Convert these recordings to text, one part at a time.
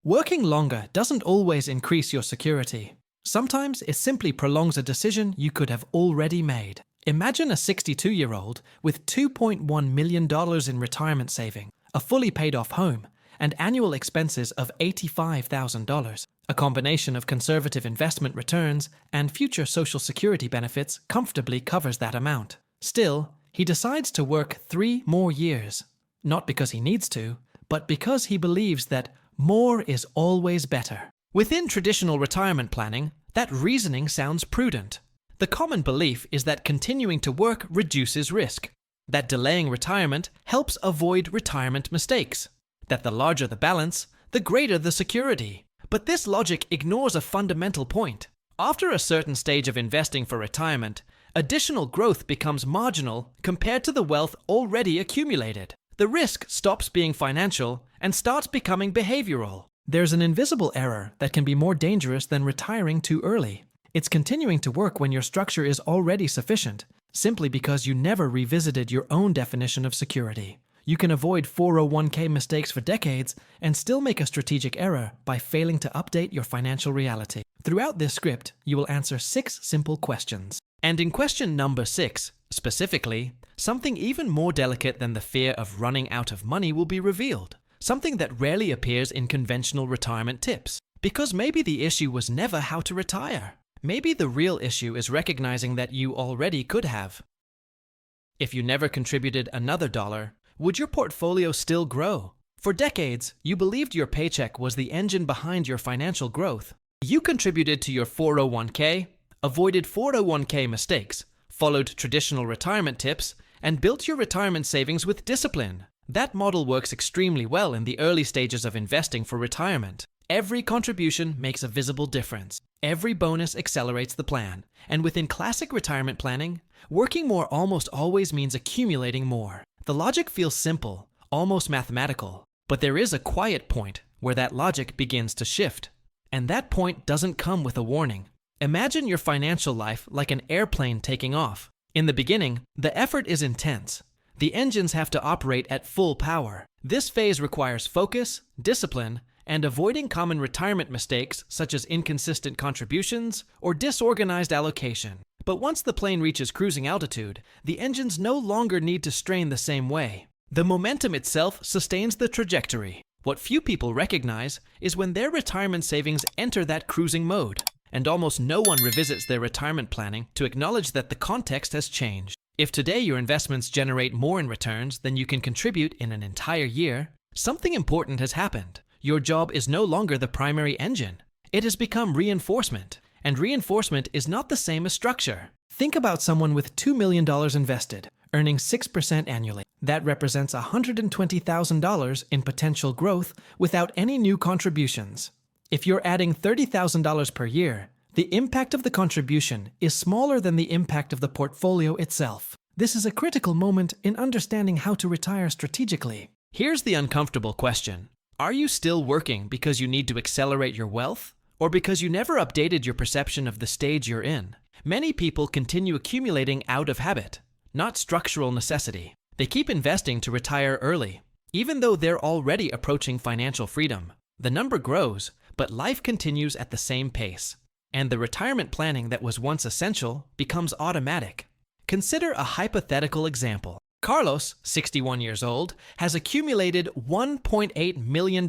Working longer doesn't always increase your security. Sometimes it simply prolongs a decision you could have already made. Imagine a 62-year-old with $2.1 million in retirement saving, a fully paid-off home, and annual expenses of $85,000. A combination of conservative investment returns and future Social Security benefits comfortably covers that amount. Still, he decides to work 3 more years. Not because he needs to, but because he believes that more is always better. Within traditional retirement planning, that reasoning sounds prudent. The common belief is that continuing to work reduces risk, that delaying retirement helps avoid retirement mistakes, that the larger the balance, the greater the security. But this logic ignores a fundamental point. After a certain stage of investing for retirement, additional growth becomes marginal compared to the wealth already accumulated. The risk stops being financial and starts becoming behavioral. There's an invisible error that can be more dangerous than retiring too early. It's continuing to work when your structure is already sufficient, simply because you never revisited your own definition of security. You can avoid 401k mistakes for decades and still make a strategic error by failing to update your financial reality. Throughout this script, you will answer 6 simple questions. And in question number 6, specifically, something even more delicate than the fear of running out of money will be revealed. Something that rarely appears in conventional retirement tips. Because maybe the issue was never how to retire. Maybe the real issue is recognizing that you already could have. If you never contributed another dollar, would your portfolio still grow? For decades, you believed your paycheck was the engine behind your financial growth. You contributed to your 401k, avoided 401k mistakes, followed traditional retirement tips, and built your retirement savings with discipline. That model works extremely well in the early stages of investing for retirement. Every contribution makes a visible difference. Every bonus accelerates the plan. And within classic retirement planning, working more almost always means accumulating more. The logic feels simple, almost mathematical. But there is a quiet point where that logic begins to shift. And that point doesn't come with a warning. Imagine your financial life like an airplane taking off. In the beginning, the effort is intense. The engines have to operate at full power. This phase requires focus, discipline, and avoiding common retirement mistakes such as inconsistent contributions or disorganized allocation. But once the plane reaches cruising altitude, the engines no longer need to strain the same way. The momentum itself sustains the trajectory. What few people recognize is when their retirement savings enter that cruising mode, and almost no one revisits their retirement planning to acknowledge that the context has changed. If today your investments generate more in returns than you can contribute in an entire year, something important has happened. Your job is no longer the primary engine. It has become reinforcement, and reinforcement is not the same as structure. Think about someone with $2 million invested, earning 6% annually. That represents $120,000 in potential growth without any new contributions. If you're adding $30,000 per year, the impact of the contribution is smaller than the impact of the portfolio itself. This is a critical moment in understanding how to retire strategically. Here's the uncomfortable question. Are you still working because you need to accelerate your wealth, or because you never updated your perception of the stage you're in? Many people continue accumulating out of habit, not structural necessity. They keep investing to retire early, even though they're already approaching financial freedom. The number grows, but life continues at the same pace. And the retirement planning that was once essential becomes automatic. Consider a hypothetical example. Carlos, 61 years old, has accumulated $1.8 million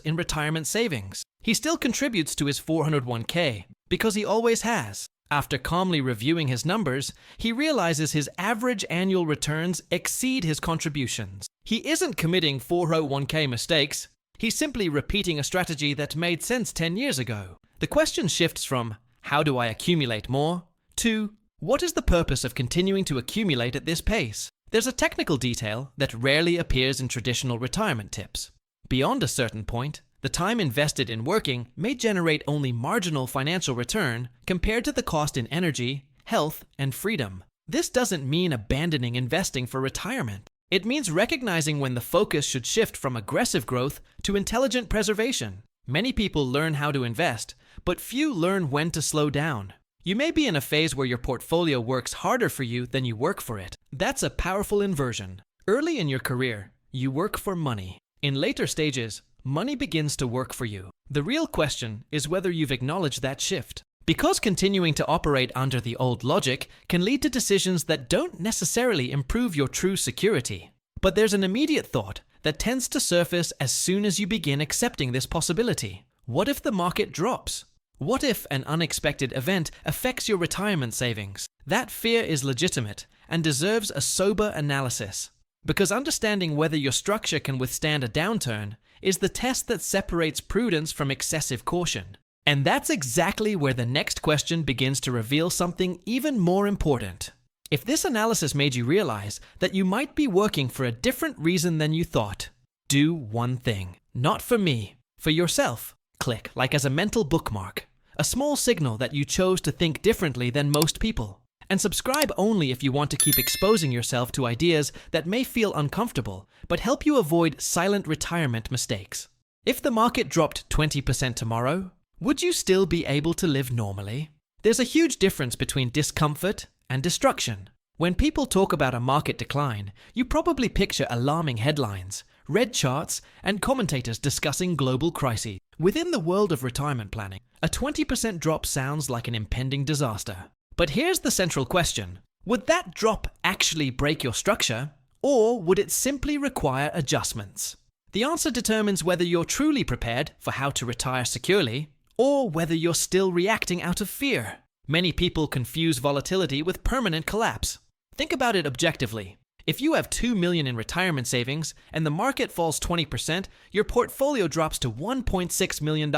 in retirement savings. He still contributes to his 401k because he always has. After calmly reviewing his numbers, he realizes his average annual returns exceed his contributions. He isn't committing 401k mistakes. He's simply repeating a strategy that made sense 10 years ago. The question shifts from, how do I accumulate more? To, what is the purpose of continuing to accumulate at this pace? There's a technical detail that rarely appears in traditional retirement tips. Beyond a certain point, the time invested in working may generate only marginal financial return compared to the cost in energy, health, and freedom. This doesn't mean abandoning investing for retirement. It means recognizing when the focus should shift from aggressive growth to intelligent preservation. Many people learn how to invest, but few learn when to slow down. You may be in a phase where your portfolio works harder for you than you work for it. That's a powerful inversion. Early in your career, you work for money. In later stages, money begins to work for you. The real question is whether you've acknowledged that shift. Because continuing to operate under the old logic can lead to decisions that don't necessarily improve your true security. But there's an immediate thought that tends to surface as soon as you begin accepting this possibility. What if the market drops? What if an unexpected event affects your retirement savings? That fear is legitimate and deserves a sober analysis. Because understanding whether your structure can withstand a downturn is the test that separates prudence from excessive caution. And that's exactly where the next question begins to reveal something even more important. If this analysis made you realize that you might be working for a different reason than you thought, do one thing. Not for me, for yourself. Click like as a mental bookmark, a small signal that you chose to think differently than most people. And subscribe only if you want to keep exposing yourself to ideas that may feel uncomfortable, but help you avoid silent retirement mistakes. If the market dropped 20% tomorrow, would you still be able to live normally? There's a huge difference between discomfort and destruction. When people talk about a market decline, you probably picture alarming headlines, red charts, and commentators discussing global crises. Within the world of retirement planning, a 20% drop sounds like an impending disaster. But here's the central question. Would that drop actually break your structure, or would it simply require adjustments? The answer determines whether you're truly prepared for how to retire securely, or whether you're still reacting out of fear. Many people confuse volatility with permanent collapse. Think about it objectively. If you have $2 million in retirement savings and the market falls 20%, your portfolio drops to $1.6 million.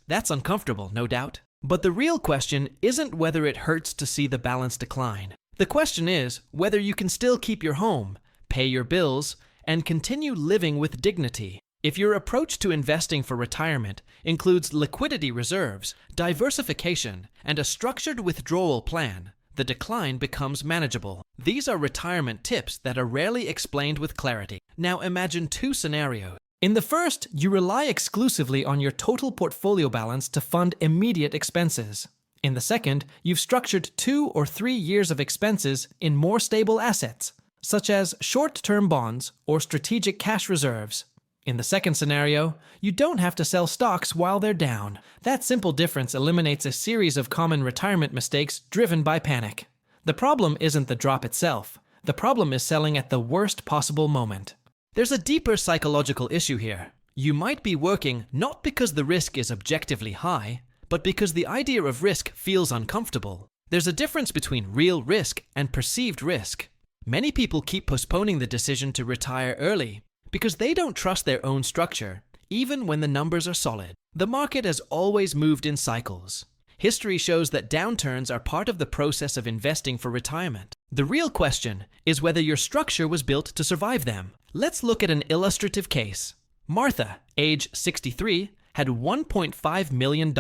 That's uncomfortable, no doubt. But the real question isn't whether it hurts to see the balance decline. The question is whether you can still keep your home, pay your bills, and continue living with dignity. If your approach to investing for retirement includes liquidity reserves, diversification, and a structured withdrawal plan, the decline becomes manageable. These are retirement tips that are rarely explained with clarity. Now imagine two scenarios. In the first, you rely exclusively on your total portfolio balance to fund immediate expenses. In the second, you've structured 2 or 3 years of expenses in more stable assets, such as short-term bonds or strategic cash reserves. In the second scenario, you don't have to sell stocks while they're down. That simple difference eliminates a series of common retirement mistakes driven by panic. The problem isn't the drop itself. The problem is selling at the worst possible moment. There's a deeper psychological issue here. You might be working not because the risk is objectively high, but because the idea of risk feels uncomfortable. There's a difference between real risk and perceived risk. Many people keep postponing the decision to retire early because they don't trust their own structure, even when the numbers are solid. The market has always moved in cycles. History shows that downturns are part of the process of investing for retirement. The real question is whether your structure was built to survive them. Let's look at an illustrative case. Martha, age 63, had $1.5 million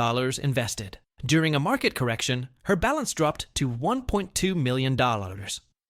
invested. During a market correction, her balance dropped to $1.2 million.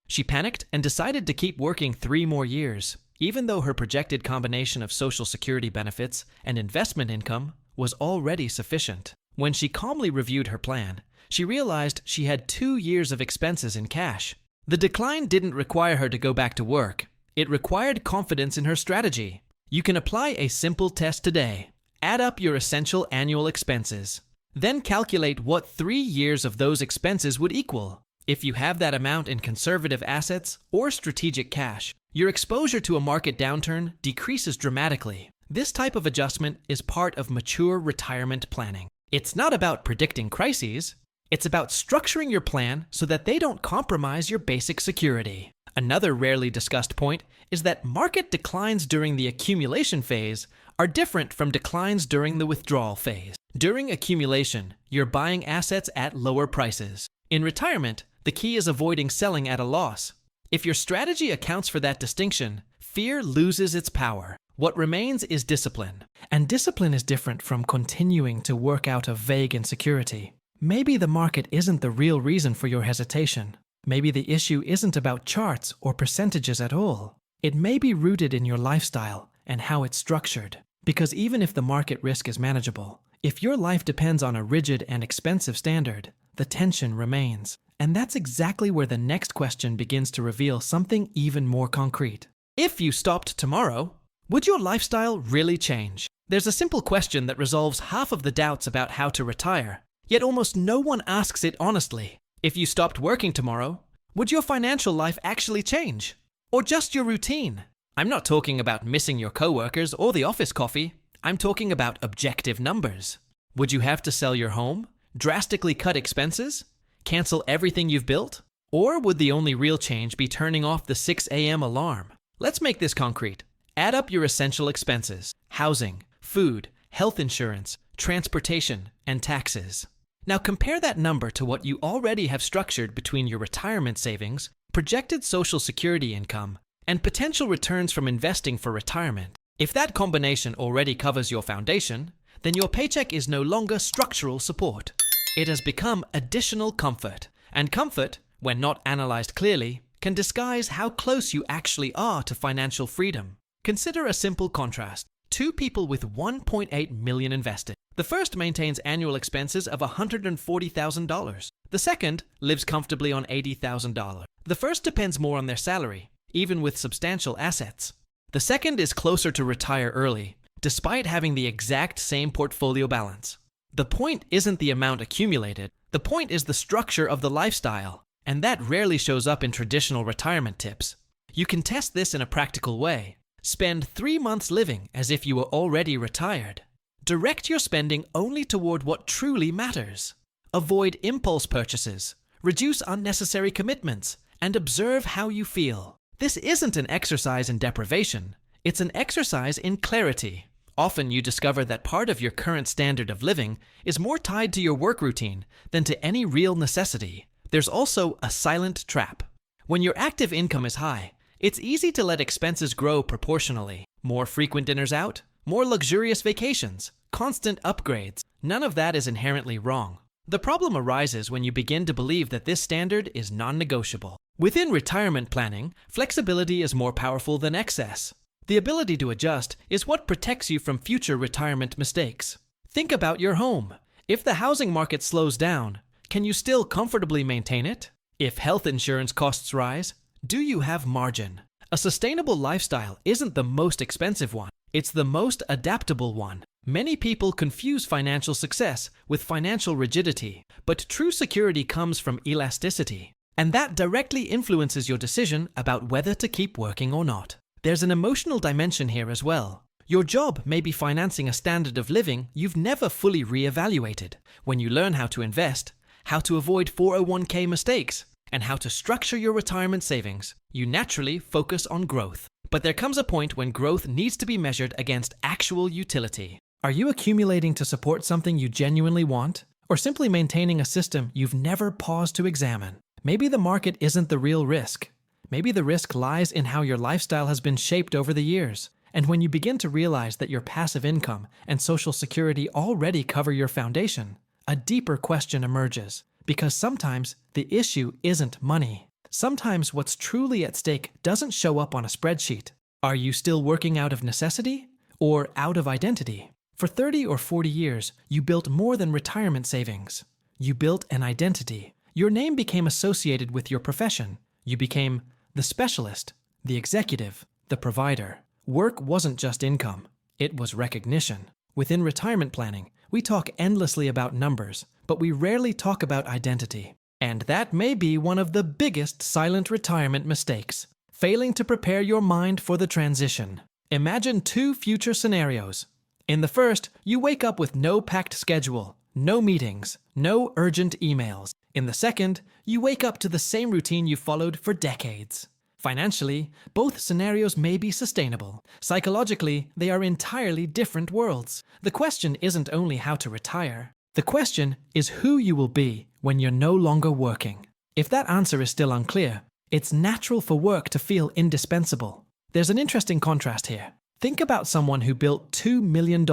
She panicked and decided to keep working 3 more years, even though her projected combination of Social Security benefits and investment income was already sufficient. When she calmly reviewed her plan, she realized she had 2 years of expenses in cash. The decline didn't require her to go back to work. It required confidence in her strategy. You can apply a simple test today. Add up your essential annual expenses. Then calculate what 3 years of those expenses would equal. If you have that amount in conservative assets or strategic cash, your exposure to a market downturn decreases dramatically. This type of adjustment is part of mature retirement planning. It's not about predicting crises. It's about structuring your plan so that they don't compromise your basic security. Another rarely discussed point is that market declines during the accumulation phase are different from declines during the withdrawal phase. During accumulation, you're buying assets at lower prices. In retirement, the key is avoiding selling at a loss. If your strategy accounts for that distinction, fear loses its power. What remains is discipline. And discipline is different from continuing to work out of vague insecurity. Maybe the market isn't the real reason for your hesitation. Maybe the issue isn't about charts or percentages at all. It may be rooted in your lifestyle and how it's structured. Because even if the market risk is manageable, if your life depends on a rigid and expensive standard, the tension remains. And that's exactly where the next question begins to reveal something even more concrete. If you stopped tomorrow, would your lifestyle really change? There's a simple question that resolves half of the doubts about how to retire, yet almost no one asks it honestly. If you stopped working tomorrow, would your financial life actually change? Or just your routine? I'm not talking about missing your coworkers or the office coffee. I'm talking about objective numbers. Would you have to sell your home? Drastically cut expenses? Cancel everything you've built? Or would the only real change be turning off the 6 a.m. alarm? Let's make this concrete. Add up your essential expenses: housing, food, health insurance, transportation, and taxes. Now compare that number to what you already have structured between your retirement savings, projected Social Security income, and potential returns from investing for retirement. If that combination already covers your foundation, then your paycheck is no longer structural support. It has become additional comfort. And comfort, when not analyzed clearly, can disguise how close you actually are to financial freedom. Consider a simple contrast. Two people with $1.8 million invested. The first maintains annual expenses of $140,000. The second lives comfortably on $80,000. The first depends more on their salary, even with substantial assets. The second is closer to retire early, despite having the exact same portfolio balance. The point isn't the amount accumulated. The point is the structure of the lifestyle, and that rarely shows up in traditional retirement tips. You can test this in a practical way. Spend 3 months living as if you were already retired. Direct your spending only toward what truly matters. Avoid impulse purchases, reduce unnecessary commitments, and observe how you feel. This isn't an exercise in deprivation, it's an exercise in clarity. Often you discover that part of your current standard of living is more tied to your work routine than to any real necessity. There's also a silent trap. When your active income is high, it's easy to let expenses grow proportionally. More frequent dinners out, more luxurious vacations, constant upgrades. None of that is inherently wrong. The problem arises when you begin to believe that this standard is non-negotiable. Within retirement planning, flexibility is more powerful than excess. The ability to adjust is what protects you from future retirement mistakes. Think about your home. If the housing market slows down, can you still comfortably maintain it? If health insurance costs rise, do you have margin? A sustainable lifestyle isn't the most expensive one, it's the most adaptable one. Many people confuse financial success with financial rigidity, but true security comes from elasticity, and that directly influences your decision about whether to keep working or not. There's an emotional dimension here as well. Your job may be financing a standard of living you've never fully reevaluated. When you learn how to invest, how to avoid 401k mistakes, and how to structure your retirement savings, you naturally focus on growth. But there comes a point when growth needs to be measured against actual utility. Are you accumulating to support something you genuinely want, or simply maintaining a system you've never paused to examine? Maybe the market isn't the real risk. Maybe the risk lies in how your lifestyle has been shaped over the years. And when you begin to realize that your passive income and Social Security already cover your foundation, a deeper question emerges. Because sometimes the issue isn't money. Sometimes what's truly at stake doesn't show up on a spreadsheet. Are you still working out of necessity or out of identity? For 30 or 40 years, you built more than retirement savings. You built an identity. Your name became associated with your profession. You became the specialist, the executive, the provider. Work wasn't just income. It was recognition. Within retirement planning, we talk endlessly about numbers, but we rarely talk about identity. And that may be one of the biggest silent retirement mistakes, failing to prepare your mind for the transition. Imagine 2 future scenarios. In the first, you wake up with no packed schedule, no meetings, no urgent emails. In the second, you wake up to the same routine you followed for decades. Financially, both scenarios may be sustainable. Psychologically, they are entirely different worlds. The question isn't only how to retire. The question is who you will be when you're no longer working. If that answer is still unclear, it's natural for work to feel indispensable. There's an interesting contrast here. Think about someone who built $2 million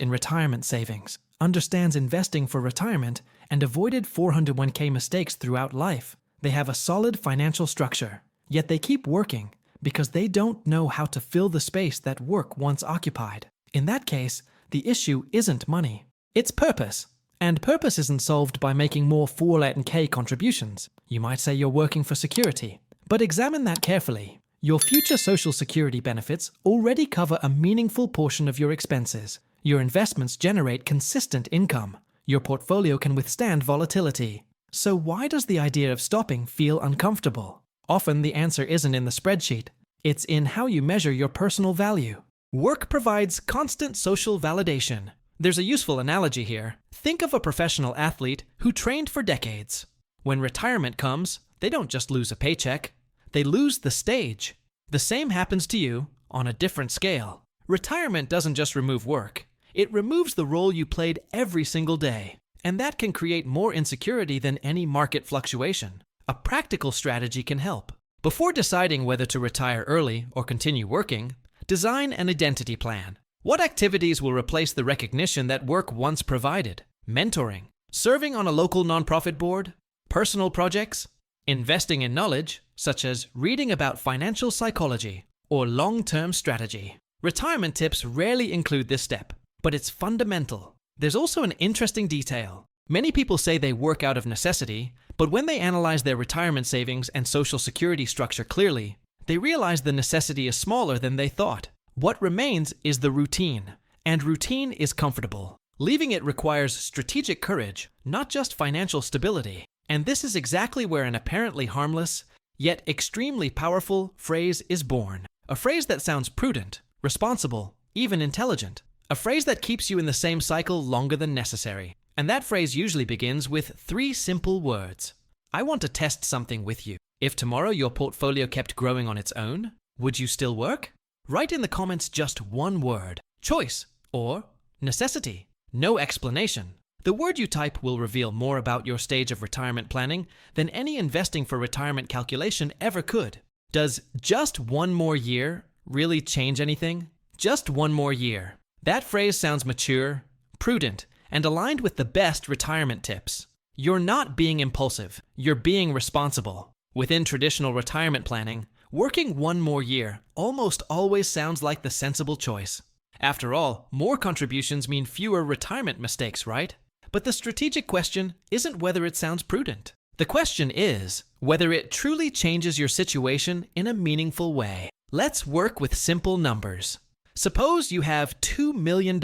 in retirement savings, understands investing for retirement, and avoided 401k mistakes throughout life. They have a solid financial structure, yet they keep working because they don't know how to fill the space that work once occupied. In that case, the issue isn't money, it's purpose. And purpose isn't solved by making more 401k contributions. You might say you're working for security, but examine that carefully. Your future Social Security benefits already cover a meaningful portion of your expenses. Your investments generate consistent income. Your portfolio can withstand volatility. So why does the idea of stopping feel uncomfortable? Often the answer isn't in the spreadsheet. It's in how you measure your personal value. Work provides constant social validation. There's a useful analogy here. Think of a professional athlete who trained for decades. When retirement comes, they don't just lose a paycheck. They lose the stage. The same happens to you on a different scale. Retirement doesn't just remove work. It removes the role you played every single day. And that can create more insecurity than any market fluctuation. A practical strategy can help. Before deciding whether to retire early or continue working, design an identity plan. What activities will replace the recognition that work once provided? Mentoring, serving on a local nonprofit board, personal projects, investing in knowledge, such as reading about financial psychology or long-term strategy. Retirement tips rarely include this step, but it's fundamental. There's also an interesting detail. Many people say they work out of necessity, but when they analyze their retirement savings and social security structure clearly, they realize the necessity is smaller than they thought. What remains is the routine, and routine is comfortable. Leaving it requires strategic courage, not just financial stability. And this is exactly where an apparently harmless, yet extremely powerful phrase is born. A phrase that sounds prudent, responsible, even intelligent. A phrase that keeps you in the same cycle longer than necessary. And that phrase usually begins with 3 simple words. I want to test something with you. If tomorrow your portfolio kept growing on its own, would you still work? Write in the comments just one word, choice, or necessity. No explanation. The word you type will reveal more about your stage of retirement planning than any investing for retirement calculation ever could. Does just one more year really change anything? Just one more year. That phrase sounds mature, prudent, and aligned with the best retirement tips. You're not being impulsive, you're being responsible. Within traditional retirement planning, working one more year almost always sounds like the sensible choice. After all, more contributions mean fewer retirement mistakes, right? But the strategic question isn't whether it sounds prudent. The question is whether it truly changes your situation in a meaningful way. Let's work with simple numbers. Suppose you have $2 million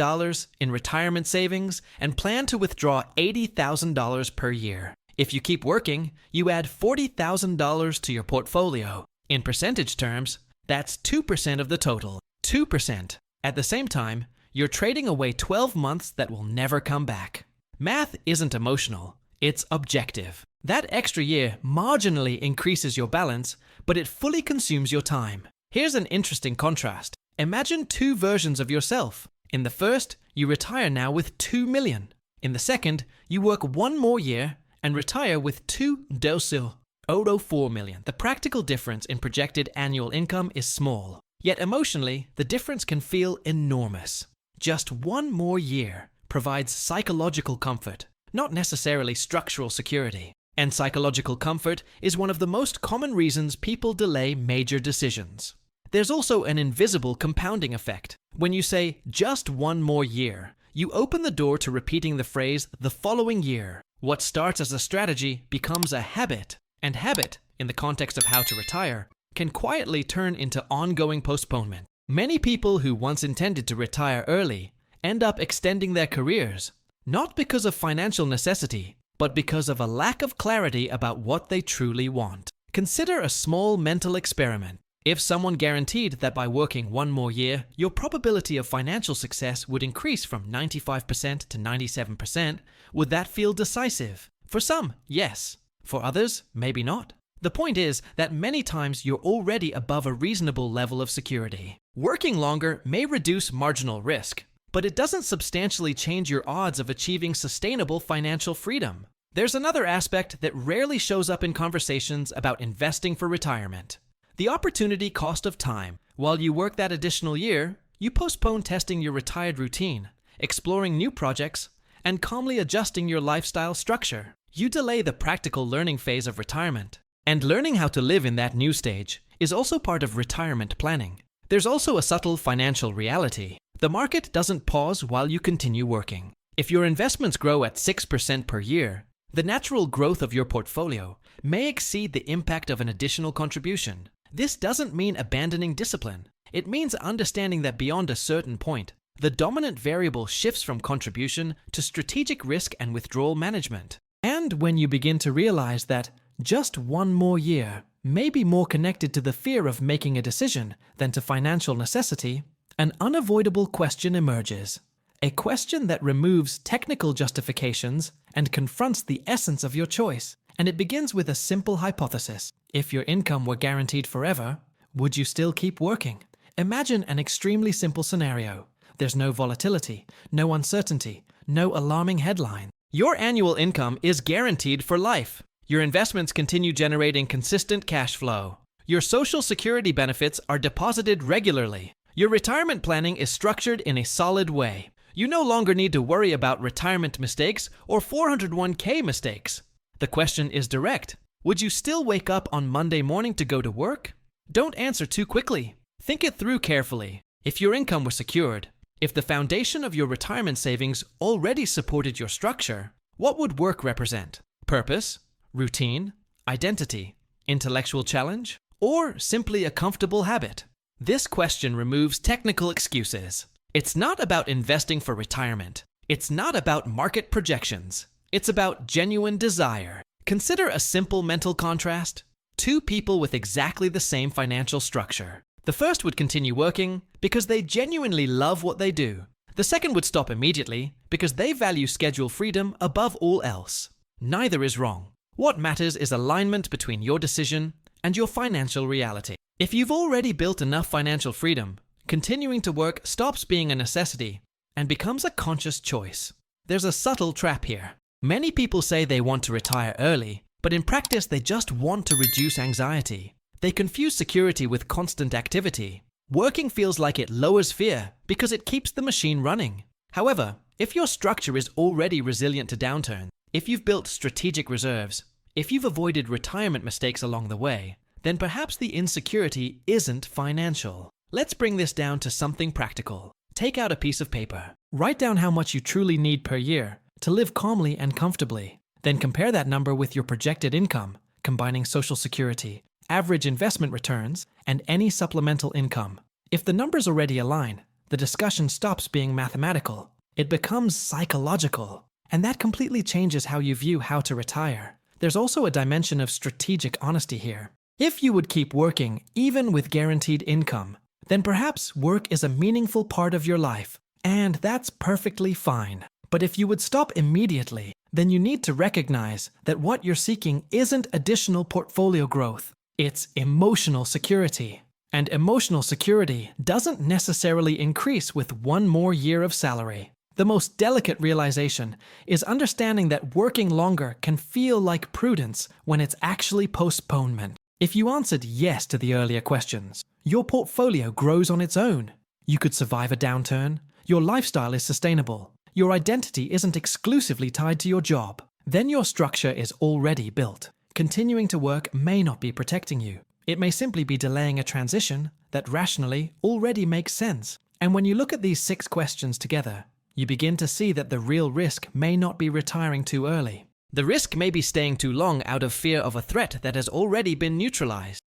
in retirement savings and plan to withdraw $80,000 per year. If you keep working, you add $40,000 to your portfolio. In percentage terms, that's 2% of the total. 2%. At the same time, you're trading away 12 months that will never come back. Math isn't emotional, it's objective. That extra year marginally increases your balance, but it fully consumes your time. Here's an interesting contrast. Imagine 2 versions of yourself. In the first, you retire now with $2 million. In the second, you work one more year and retire with $2.04 million. The practical difference in projected annual income is small, yet emotionally, the difference can feel enormous. Just one more year provides psychological comfort, not necessarily structural security. And psychological comfort is one of the most common reasons people delay major decisions. There's also an invisible compounding effect. When you say, just one more year, you open the door to repeating the phrase, the following year. What starts as a strategy becomes a habit. And habit, in the context of how to retire, can quietly turn into ongoing postponement. Many people who once intended to retire early end up extending their careers, not because of financial necessity, but because of a lack of clarity about what they truly want. Consider a small mental experiment. If someone guaranteed that by working one more year, your probability of financial success would increase from 95% to 97%, would that feel decisive? For some, yes. For others, maybe not. The point is that many times you're already above a reasonable level of security. Working longer may reduce marginal risk, but it doesn't substantially change your odds of achieving sustainable financial freedom. There's another aspect that rarely shows up in conversations about investing for retirement. The opportunity cost of time. While you work that additional year, you postpone testing your retired routine, exploring new projects, and calmly adjusting your lifestyle structure. You delay the practical learning phase of retirement. And learning how to live in that new stage is also part of retirement planning. There's also a subtle financial reality. The market doesn't pause while you continue working. If your investments grow at 6% per year, the natural growth of your portfolio may exceed the impact of an additional contribution. This doesn't mean abandoning discipline. It means understanding that beyond a certain point, The dominant variable shifts from contribution to strategic risk and withdrawal management. And when you begin to realize that just one more year may be more connected to the fear of making a decision than to financial necessity, an unavoidable question emerges. A question that removes technical justifications and confronts the essence of your choice. And it begins with a simple hypothesis. If your income were guaranteed forever, would you still keep working? Imagine an extremely simple scenario. There's no volatility, no uncertainty, no alarming headline. Your annual income is guaranteed for life. Your investments continue generating consistent cash flow. Your Social Security benefits are deposited regularly. Your retirement planning is structured in a solid way. You no longer need to worry about retirement mistakes or 401k mistakes. The question is direct. Would you still wake up on Monday morning to go to work? Don't answer too quickly. Think it through carefully. If your income was secured, if the foundation of your retirement savings already supported your structure, what would work represent? Purpose, routine, identity, intellectual challenge, or simply a comfortable habit? This question removes technical excuses. It's not about investing for retirement. It's not about market projections. It's about genuine desire. Consider a simple mental contrast. Two people with exactly the same financial structure. The first would continue working because they genuinely love what they do. The second would stop immediately because they value schedule freedom above all else. Neither is wrong. What matters is alignment between your decision and your financial reality. If you've already built enough financial freedom, continuing to work stops being a necessity and becomes a conscious choice. There's a subtle trap here. Many people say they want to retire early, but in practice they just want to reduce anxiety. They confuse security with constant activity. Working feels like it lowers fear because it keeps the machine running. However, if your structure is already resilient to downturn, if you've built strategic reserves, if you've avoided retirement mistakes along the way, then perhaps the insecurity isn't financial. Let's bring this down to something practical. Take out a piece of paper. Write down how much you truly need per year to live calmly and comfortably. Then compare that number with your projected income, combining Social Security, average investment returns, and any supplemental income. If the numbers already align, the discussion stops being mathematical. It becomes psychological. And that completely changes how you view how to retire. There's also a dimension of strategic honesty here. If you would keep working, even with guaranteed income, then perhaps work is a meaningful part of your life, and that's perfectly fine. But if you would stop immediately, then you need to recognize that what you're seeking isn't additional portfolio growth. It's emotional security. And emotional security doesn't necessarily increase with one more year of salary. The most delicate realization is understanding that working longer can feel like prudence when it's actually postponement. If you answered yes to the earlier questions, your portfolio grows on its own. You could survive a downturn. Your lifestyle is sustainable. Your identity isn't exclusively tied to your job. Then your structure is already built. Continuing to work may not be protecting you. It may simply be delaying a transition that rationally already makes sense. And when you look at these 6 questions together, you begin to see that the real risk may not be retiring too early. The risk may be staying too long out of fear of a threat that has already been neutralized.